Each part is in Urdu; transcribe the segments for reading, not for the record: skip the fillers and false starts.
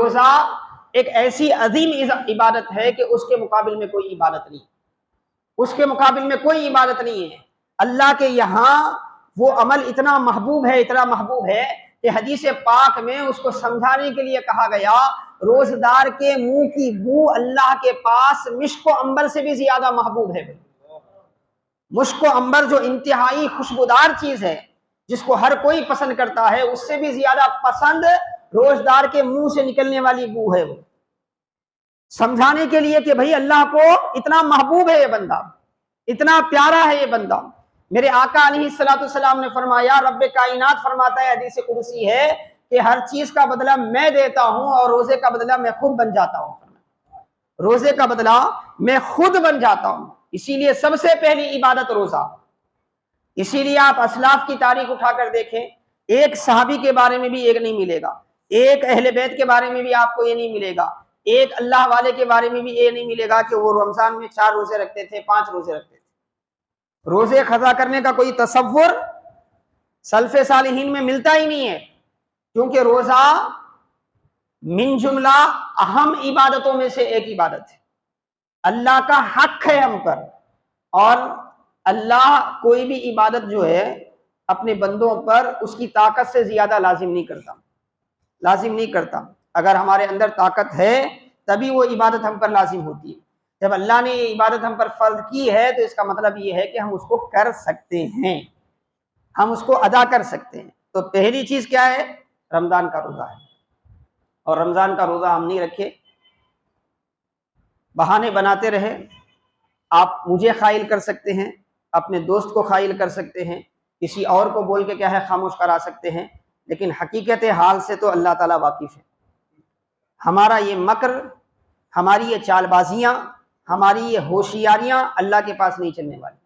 روزہ ایک ایسی عظیم عبادت ہے کہ اس کے مقابل میں کوئی عبادت نہیں، اس کے مقابل میں کوئی عبادت نہیں ہے۔ اللہ کے یہاں وہ عمل اتنا محبوب ہے، اتنا محبوب ہے کہ حدیث پاک میں اس کو سمجھانے کے لیے کہا گیا روزدار کے منہ کی بو اللہ کے پاس مشک و عنبر سے بھی زیادہ محبوب ہے۔ مشک و عنبر جو انتہائی خوشبودار چیز ہے، جس کو ہر کوئی پسند کرتا ہے، اس سے بھی زیادہ پسند روزدار کے منہ سے نکلنے والی بو ہے۔ وہ سمجھانے کے لیے کہ بھئی اللہ کو اتنا محبوب ہے یہ بندہ، اتنا پیارا ہے یہ بندہ۔ میرے آقا علیہ الصلوۃ والسلام نے فرمایا، رب کائنات فرماتا ہے، حدیث قدسی ہے کہ ہر چیز کا بدلہ میں دیتا ہوں اور روزے کا بدلہ میں خود بن جاتا ہوں۔ روزے کا بدلہ میں خود بن جاتا ہوں، اسی لیے سب سے پہلی عبادت روزہ۔ اسی لیے آپ اسلاف کی تاریخ اٹھا کر دیکھیں، ایک صحابی کے بارے میں بھی ایک نہیں ملے گا، ایک اہل بیت کے بارے میں بھی آپ کو یہ نہیں ملے گا، ایک اللہ والے کے بارے میں بھی یہ نہیں ملے گا کہ وہ رمضان میں 4 روزے رکھتے تھے، 5 روزے رکھتے تھے۔ روزے قضا کرنے کا کوئی تصور سلف صالحین میں ملتا ہی نہیں ہے، کیونکہ روزہ من جملہ اہم عبادتوں میں سے ایک عبادت ہے، اللہ کا حق ہے ہم پر، اور اللہ کوئی بھی عبادت جو ہے اپنے بندوں پر اس کی طاقت سے زیادہ لازم نہیں کرتا۔ اگر ہمارے اندر طاقت ہے تبھی وہ عبادت ہم پر لازم ہوتی ہے۔ جب اللہ نے یہ عبادت ہم پر فرض کی ہے تو اس کا مطلب یہ ہے کہ ہم اس کو کر سکتے ہیں، ہم اس کو ادا کر سکتے ہیں۔ تو پہلی چیز کیا ہے؟ رمضان کا روزہ ہے، اور رمضان کا روزہ ہم نہیں رکھے، بہانے بناتے رہے۔ آپ مجھے خائل کر سکتے ہیں، اپنے دوست کو خائل کر سکتے ہیں، کسی اور کو بول کے کیا ہے خاموش کرا سکتے ہیں، لیکن حقیقت حال سے تو اللہ تعالیٰ واقف ہے۔ ہمارا یہ مکر، ہماری یہ چال بازیاں، ہماری یہ ہوشیاریاں اللہ کے پاس نہیں چلنے والی،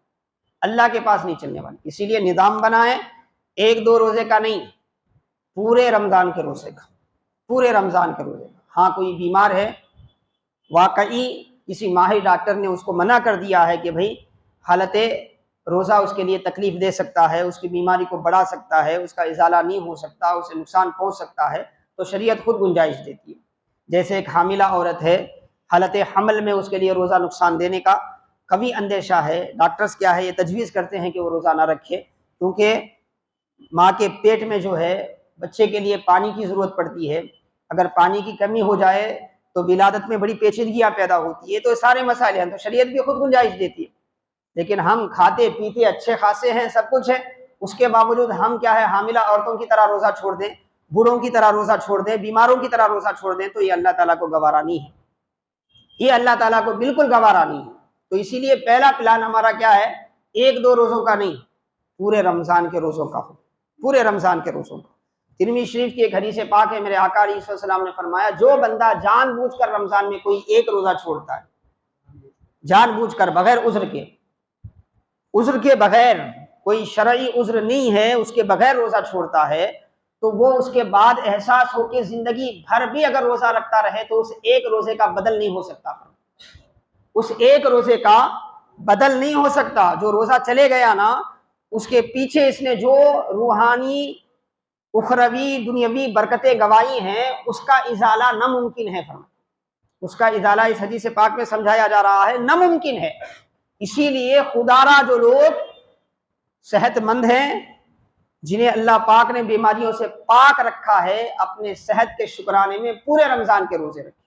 اللہ کے پاس نہیں چلنے والی۔ اسی لیے نظام بنائیں، 1-2 روزے کا نہیں، پورے رمضان کے روزے کا، پورے رمضان کے روزے کا۔ ہاں کوئی بیمار ہے، واقعی کسی ماہر ڈاکٹر نے اس کو منع کر دیا ہے کہ بھئی حالت روزہ اس کے لیے تکلیف دے سکتا ہے، اس کی بیماری کو بڑھا سکتا ہے، اس کا ازالہ نہیں ہو سکتا، اسے نقصان پہنچ سکتا ہے، تو شریعت خود گنجائش دیتی ہے۔ جیسے ایک حاملہ عورت ہے، حالت حمل میں اس کے لیے روزہ نقصان دینے کا قوی اندیشہ ہے، ڈاکٹرز کیا ہے یہ تجویز کرتے ہیں کہ وہ روزہ نہ رکھے، کیونکہ ماں کے پیٹ میں جو ہے بچے کے لیے پانی کی ضرورت پڑتی ہے، اگر پانی کی کمی ہو جائے تو ولادت میں بڑی پیچیدگیاں پیدا ہوتی ہے۔ تو سارے مسائل ہیں، تو شریعت بھی خود گنجائش دیتی ہے، لیکن ہم کھاتے پیتے اچھے خاصے ہیں، سب کچھ ہے، اس کے باوجود ہم کیا ہے حاملہ عورتوں کی طرح روزہ چھوڑ دیں، بوڑھوں کی طرح روزہ چھوڑ دیں، بیماروں کی طرح روزہ چھوڑ دیں، تو یہ اللہ تعالیٰ کو گوارا نہیں ہے، یہ اللہ تعالیٰ کو بالکل گوارا نہیں ہے۔ تو اسی لیے پہلا پلان ہمارا کیا ہے؟ 1-2 روزوں کا نہیں، پورے رمضان کے روزوں کا ہو، پورے رمضان کے روزوں کا۔ ترمذی شریف کی ایک حدیث پاک ہے، میرے آقا علیہ السلام نے فرمایا، جو بندہ جان بوجھ کر رمضان میں کوئی ایک روزہ چھوڑتا ہے، جان بوجھ کر، بغیر عذر کے بغیر، کوئی شرعی عذر نہیں ہے، اس کے بغیر روزہ چھوڑتا ہے، تو وہ اس کے بعد احساس ہو کہ زندگی بھر بھی اگر روزہ رکھتا رہے تو اس ایک روزے کا بدل نہیں ہو سکتا، اس ایک روزے کا بدل نہیں ہو سکتا۔ جو روزہ چلے گیا نا، اس کے پیچھے اس نے جو روحانی اخروی دنیاوی برکتیں گوائی ہیں، اس کا ازالہ ناممکن ہے، اس کا ازالہ اس حدیث پاک میں سمجھایا جا رہا ہے ناممکن ہے۔ اسی لیے خدارا جو لوگ صحت مند ہیں، جنہیں اللہ پاک نے بیماریوں سے پاک رکھا ہے، اپنے صحت کے شکرانے میں پورے رمضان کے روزے رکھیں۔